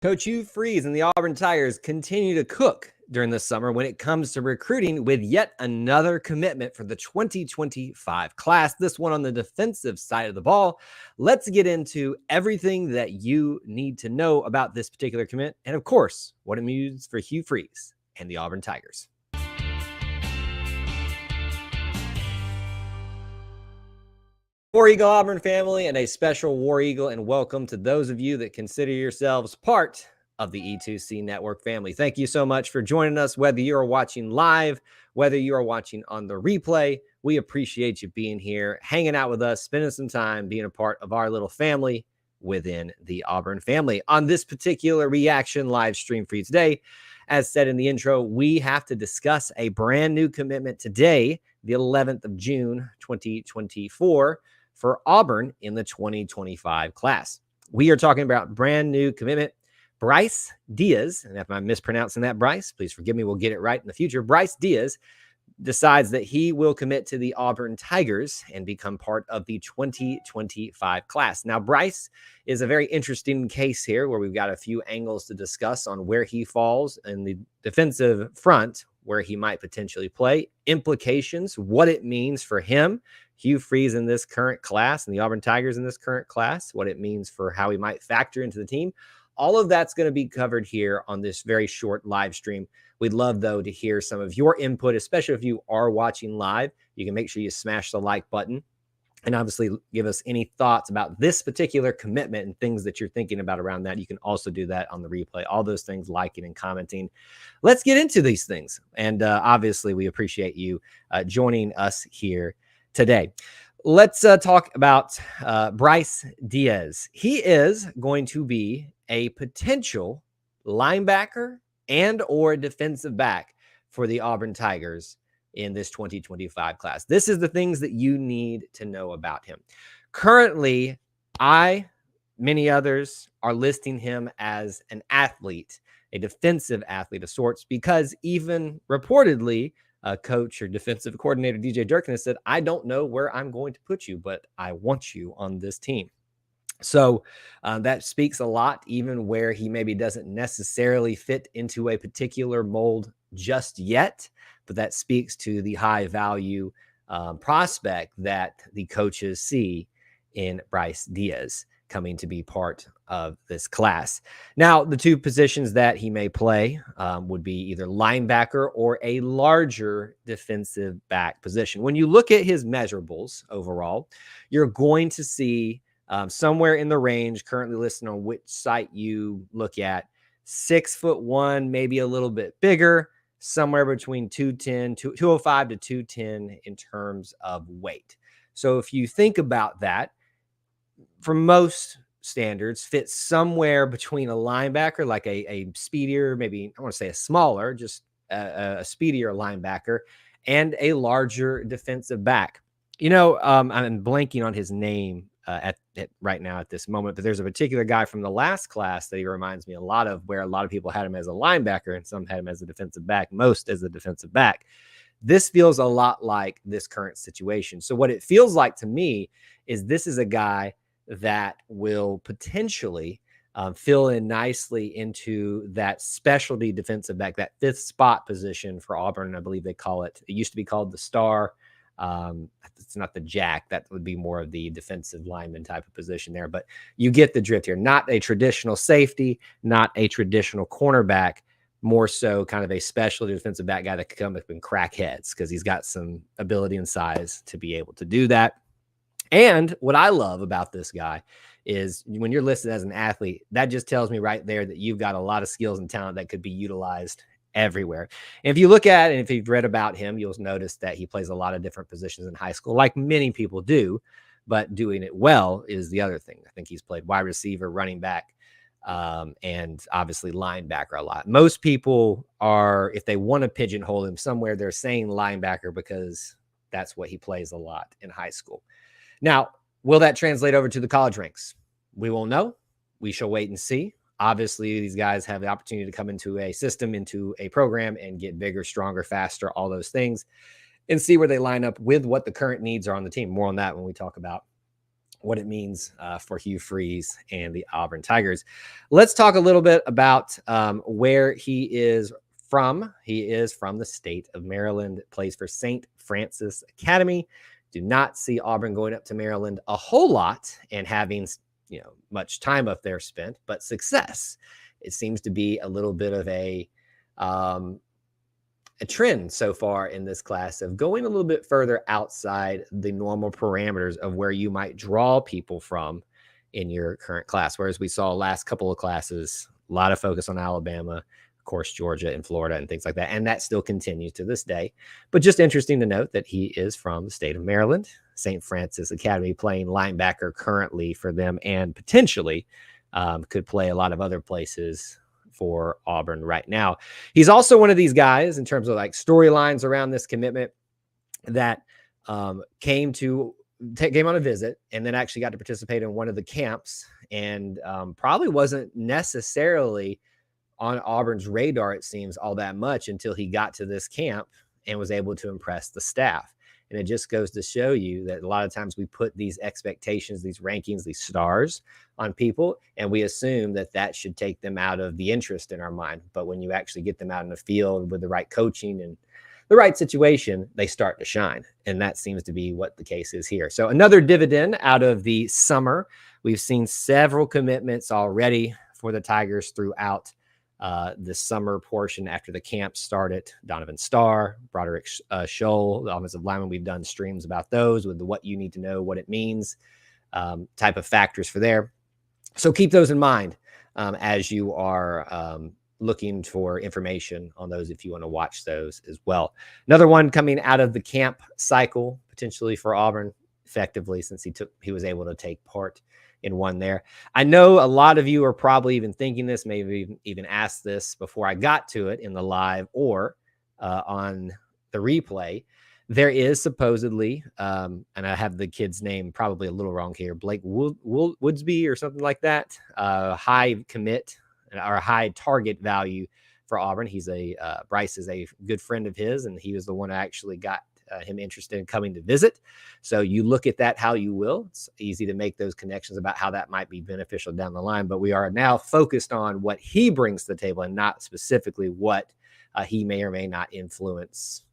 Coach Hugh Freeze and the Auburn Tigers continue to cook during the summer when it comes to recruiting with yet another commitment for the 2025 class, this one on the defensive side of the ball. Let's get into everything that you need to know about this particular commit and, of course, what it means for Hugh Freeze and the Auburn Tigers. War Eagle Auburn family and a special War Eagle, and welcome to those of you that consider yourselves part of the E2C Network family. Thank you so much for joining us, whether you are watching live, whether you are watching on the replay. We appreciate you being here, hanging out with us, spending some time, being a part of our little family within the Auburn family. On this particular reaction live stream for you today, as said in the intro, we have to discuss a brand new commitment today, the 11th of June, 2024, for Auburn in the 2025 class. We are talking about brand new commitment, Bryce Deas. And if I'm mispronouncing that, Bryce, please forgive me. We'll get it right in the future. Bryce Deas decides that he will commit to the Auburn Tigers and become part of the 2025 class. Now, Bryce is a very interesting case here where we've got a few angles to discuss on where he falls in the defensive front, where he might potentially play, implications, what it means for him, Hugh Freeze in this current class, and the Auburn Tigers in this current class, what it means for how he might factor into the team. All of that's going to be covered here on this very short live stream. We'd love, though, to hear some of your input, especially if you are watching live. You can make sure you smash the like button and obviously give us any thoughts about this particular commitment and things that you're thinking about around that. You can also do that on the replay. All those things, liking and commenting. Let's get into these things. And obviously, we appreciate you joining us here today. Let's talk about Bryce Deas. He is going to be a potential linebacker and or defensive back for the Auburn Tigers in this 2025 class. This is the things that you need to know about him. Currently, many others are listing him as an athlete, a defensive athlete of sorts, because even reportedly, coach or defensive coordinator DJ Durkin has said, I don't know where I'm going to put you, but I want you on this team. So that speaks a lot, even where he maybe doesn't necessarily fit into a particular mold just yet, but that speaks to the high value prospect that the coaches see in Bryce Deas coming to be part of this class. Now, the two positions that he may play would be either linebacker or a larger defensive back position. When you look at his measurables overall, you're going to see somewhere in the range, currently listed on which site you look at, 6'1", maybe a little bit bigger, somewhere between 205 to 210 in terms of weight. So if you think about that, for most standards, fits somewhere between a linebacker, like a speedier, maybe I want to say a smaller, just a speedier linebacker, and a larger defensive back. You know, I'm blanking on his name right now at this moment, but there's a particular guy from the last class that he reminds me a lot of, where a lot of people had him as a linebacker and some had him as a defensive back, most as a defensive back. This feels a lot like this current situation. So what it feels like to me is this is a guy that will potentially fill in nicely into that specialty defensive back, that fifth spot position for Auburn. I believe they call it, it used to be called the star. It's not the jack. That would be more of the defensive lineman type of position there, but you get the drift here. Not a traditional safety, not a traditional cornerback, more so kind of a specialty defensive back guy that could come up and crack heads because he's got some ability and size to be able to do that. And what I love about this guy is when you're listed as an athlete, that just tells me right there that you've got a lot of skills and talent that could be utilized everywhere. And if you look at it, and if you've read about him, you'll notice that he plays a lot of different positions in high school, like many people do, but doing it well is the other thing. I think he's played wide receiver, running back, and obviously linebacker a lot. Most people are, if they want to pigeonhole him somewhere, they're saying linebacker because that's what he plays a lot in high school. Now, will that translate over to the college ranks? We won't know. We shall wait and see. Obviously, these guys have the opportunity to come into a system, into a program, and get bigger, stronger, faster, all those things, and see where they line up with what the current needs are on the team. More on that when we talk about what it means for Hugh Freeze and the Auburn Tigers. Let's talk a little bit about where he is from. He is from the state of Maryland, plays for St. Francis Academy. Do not see Auburn going up to Maryland a whole lot and having much time up there spent, but success. It seems to be a little bit of a trend so far in this class of going a little bit further outside the normal parameters of where you might draw people from in your current class. Whereas we saw last couple of classes, a lot of focus on Alabama, of course, Georgia and Florida and things like that. And that still continues to this day. But just interesting to note that he is from the state of Maryland, St. Francis Academy, playing linebacker currently for them, and potentially could play a lot of other places for Auburn right now. He's also one of these guys in terms of like storylines around this commitment that came on a visit and then actually got to participate in one of the camps, and probably wasn't necessarily on Auburn's radar, it seems, all that much until he got to this camp and was able to impress the staff. And it just goes to show you that a lot of times we put these expectations, these rankings, these stars on people, and we assume that that should take them out of the interest in our mind. But when you actually get them out in the field with the right coaching and the right situation, they start to shine. And that seems to be what the case is here. So another dividend out of the summer. We've seen several commitments already for the Tigers throughout the summer portion after the camp started. Donovan Starr, Broderick Scholl, the offensive lineman. We've done streams about those with the what you need to know, what it means, type of factors for there. So keep those in mind as you are looking for information on those if you want to watch those as well. Another one coming out of the camp cycle, potentially for Auburn, effectively, since he was able to take part in one there. I know a lot of you are probably even thinking this, maybe even asked this before I got to it in the live or on the replay. There is supposedly, and I have the kid's name probably a little wrong here, Blake Woodsby or something like that, high commit or high target value for Auburn. Bryce is a good friend of his, and he was the one who actually got him interested in coming to visit. So you look at that how you will. It's easy to make those connections about how that might be beneficial down the line, but we are now focused on what he brings to the table and not specifically what he may or may not influence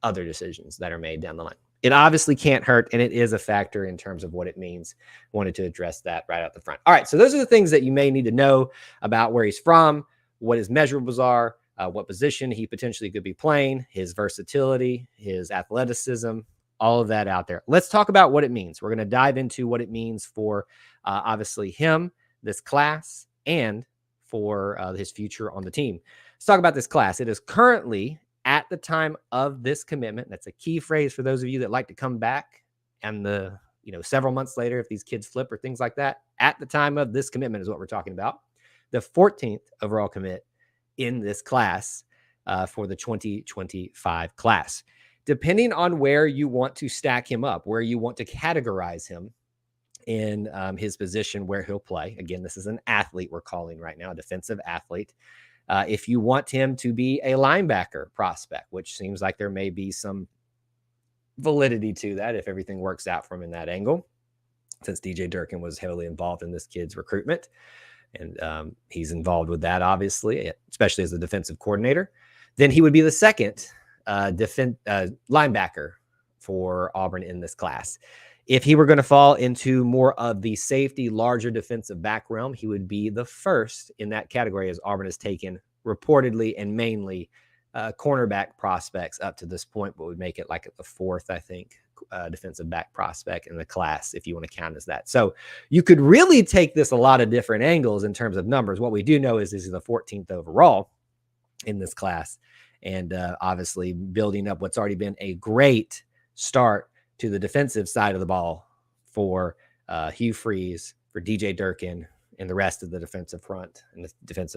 other decisions that are made down the line. It obviously can't hurt, and it is a factor in terms of what it means. Wanted to address that right out the front. All right, so those are the things that you may need to know about where he's from, what his measurables are, what position he potentially could be playing, his versatility, his athleticism, all of that out there. Let's talk about what it means. We're going to dive into what it means for obviously him, this class, and for his future on the team. Let's talk about this class. It is currently, at the time of this commitment, that's a key phrase for those of you that like to come back and several months later, if these kids flip or things like that, at the time of this commitment is what we're talking about. The 14th overall commit in this class for the 2025 class. Depending on where you want to stack him up, where you want to categorize him in his position where he'll play. Again, this is an athlete we're calling right now, a defensive athlete. If you want him to be a linebacker prospect, which seems like there may be some validity to that if everything works out for him in that angle, since DJ Durkin was heavily involved in this kid's recruitment. And he's involved with that, obviously, especially as the defensive coordinator. Then he would be the second linebacker for Auburn in this class. If he were going to fall into more of the safety, larger defensive back realm, he would be the first in that category, as Auburn has taken reportedly and mainly cornerback prospects up to this point, but would make it like at the fourth, I think, defensive back prospect in the class, if you want to count as that. So you could really take this a lot of different angles in terms of numbers. What we do know is this is the 14th overall in this class, and obviously building up what's already been a great start to the defensive side of the ball for Hugh Freeze, for DJ Durkin, and the rest of the defensive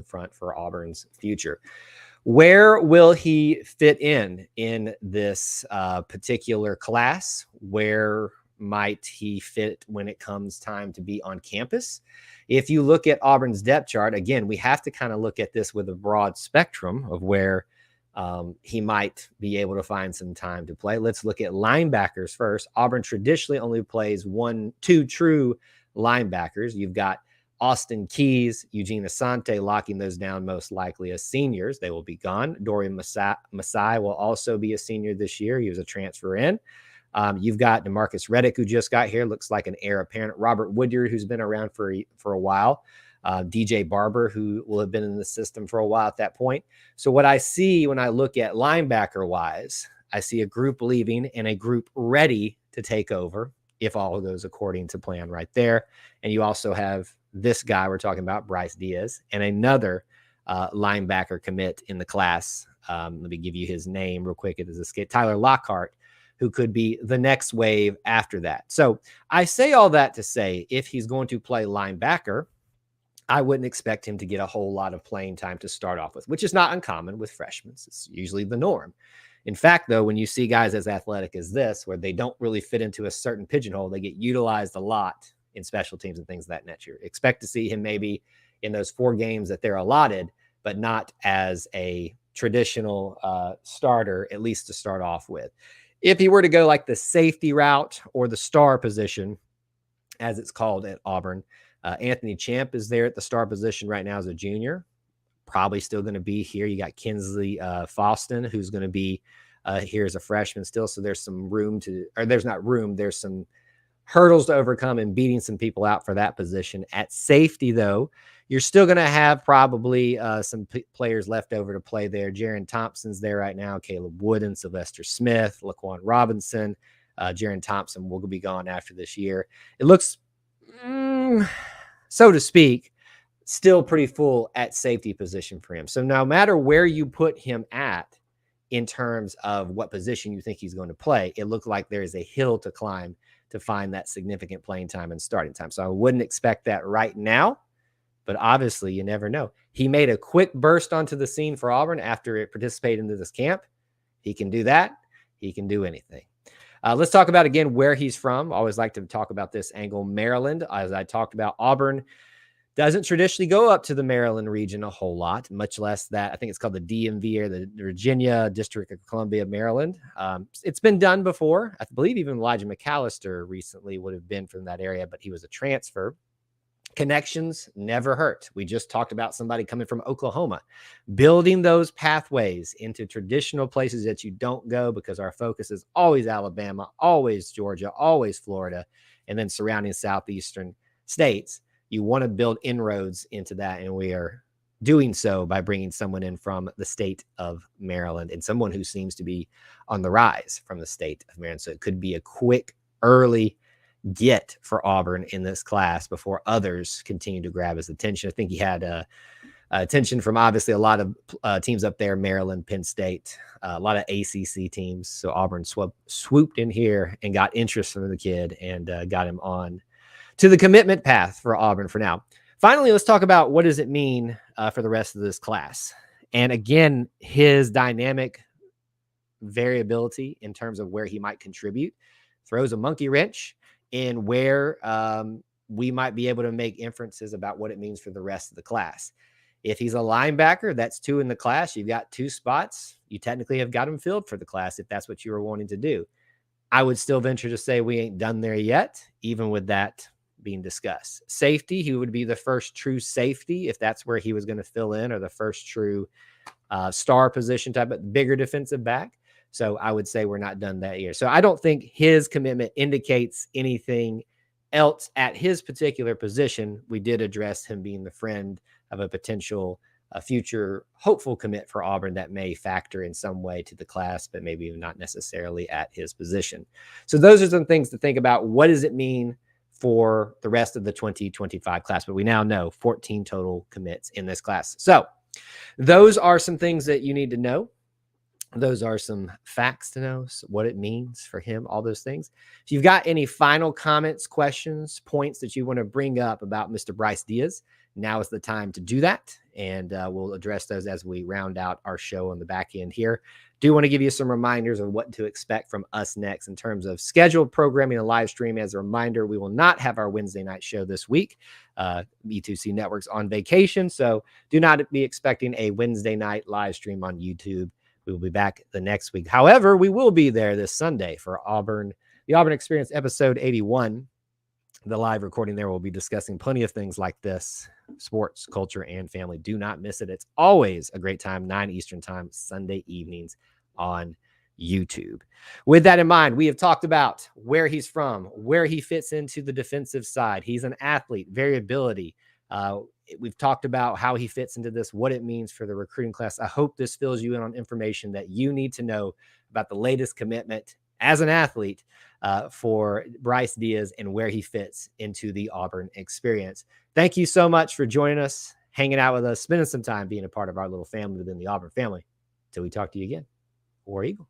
front for Auburn's future. Where will he fit in this particular class? Where might he fit when it comes time to be on campus? If you look at Auburn's depth chart, again, we have to kind of look at this with a broad spectrum of where he might be able to find some time to play. Let's look at linebackers first. Auburn traditionally only plays 2 true linebackers. You've got Austin Keys, Eugene Asante locking those down most likely as seniors. They will be gone. Dorian Masai will also be a senior this year. He was a transfer in. You've got DeMarcus Reddick, who just got here. Looks like an heir apparent. Robert Woodyard, who's been around for a while. DJ Barber, who will have been in the system for a while at that point. So what I see when I look at linebacker-wise, I see a group leaving and a group ready to take over if all goes according to plan right there. And you also have this guy we're talking about, Bryce Deas, and another linebacker commit in the class. Let me give you his name real quick. It is Tyler Lockhart, who could be the next wave after that. So I say all that to say, if he's going to play linebacker, I wouldn't expect him to get a whole lot of playing time to start off with, which is not uncommon with freshmen. It's usually the norm. In fact, though, when you see guys as athletic as this, where they don't really fit into a certain pigeonhole, they get utilized a lot in special teams and things of that nature. Expect to see him maybe in those 4 games that they're allotted, but not as a traditional starter, at least to start off with. If he were to go like the safety route or the star position, as it's called at Auburn, Anthony Champ is there at the star position right now as a junior. Probably still going to be here. You got Kinsley Faustin, who's going to be here as a freshman still. So there's some room there's not room. There's some hurdles to overcome and beating some people out for that position. At safety, though, you're still going to have probably some players left over to play there. Jaron Thompson's there right now. Caleb Wooden, Sylvester Smith, Laquan Robinson. Jaron Thompson will be gone after this year. It looks, so to speak, still pretty full at safety position for him. So no matter where you put him at in terms of what position you think he's going to play, it looked like there is a hill to climb to find that significant playing time and starting time. So I wouldn't expect that right now, but obviously you never know. He made a quick burst onto the scene for Auburn after it participated into this camp. He can do that. He can do anything. Let's talk about, again, where he's from. I always like to talk about this angle. Maryland, as I talked about, Auburn doesn't traditionally go up to the Maryland region a whole lot, much less that. I think it's called the DMV, or the Virginia District of Columbia, Maryland. It's been done before. I believe even Elijah McAllister recently would have been from that area, but he was a transfer. Connections never hurt. We just talked about somebody coming from Oklahoma, building those pathways into traditional places that you don't go, because our focus is always Alabama, always Georgia, always Florida, and then surrounding southeastern states. You want to build inroads into that, and we are doing so by bringing someone in from the state of Maryland, and someone who seems to be on the rise from the state of Maryland. So it could be a quick, early get for Auburn in this class before others continue to grab his attention. I think he had attention from obviously a lot of teams up there, Maryland, Penn State, a lot of ACC teams. So Auburn swooped in here and got interest from the kid and got him on to the commitment path for Auburn for now. Finally, let's talk about what does it mean for the rest of this class. And again, his dynamic variability in terms of where he might contribute throws a monkey wrench in where we might be able to make inferences about what it means for the rest of the class. If he's a linebacker, that's 2 in the class. You've got 2 spots. You technically have got him filled for the class if that's what you were wanting to do. I would still venture to say we ain't done there yet, even with that being discussed. Safety, he would be the first true safety if that's where he was going to fill in, or the first true star position type, but bigger defensive back. So I would say we're not done that year. So I don't think his commitment indicates anything else at his particular position. We did address him being the friend of a potential future hopeful commit for Auburn that may factor in some way to the class, but maybe not necessarily at his position. So those are some things to think about. What does it mean for the rest of the 2025 class? But we now know 14 total commits in this class. So those are some things that you need to know. Those are some facts to know, so what it means for him, all those things. If you've got any final comments, questions, points that you want to bring up about Mr. Bryce Deas, now is the time to do that. And we'll address those as we round out our show on the back end here. Do want to give you some reminders of what to expect from us next in terms of scheduled programming and live stream. As a reminder, we will not have our Wednesday night show this week. E2C Network's on vacation, so do not be expecting a Wednesday night live stream on YouTube. We will be back the next week. However, we will be there this Sunday for the Auburn Experience episode 81. The live recording there will be discussing plenty of things like this: sports, culture, and family. Do not miss it. It's always a great time, 9 Eastern time, Sunday evenings on YouTube. With that in mind, we have talked about where he's from, where he fits into the defensive side. He's an athlete, variability. We've talked about how he fits into this, what it means for the recruiting class. I hope this fills you in on information that you need to know about the latest commitment as an athlete for Bryce Deas and where he fits into the Auburn experience. Thank you so much for joining us, hanging out with us, spending some time being a part of our little family within the Auburn family. Till we talk to you again, War Eagle.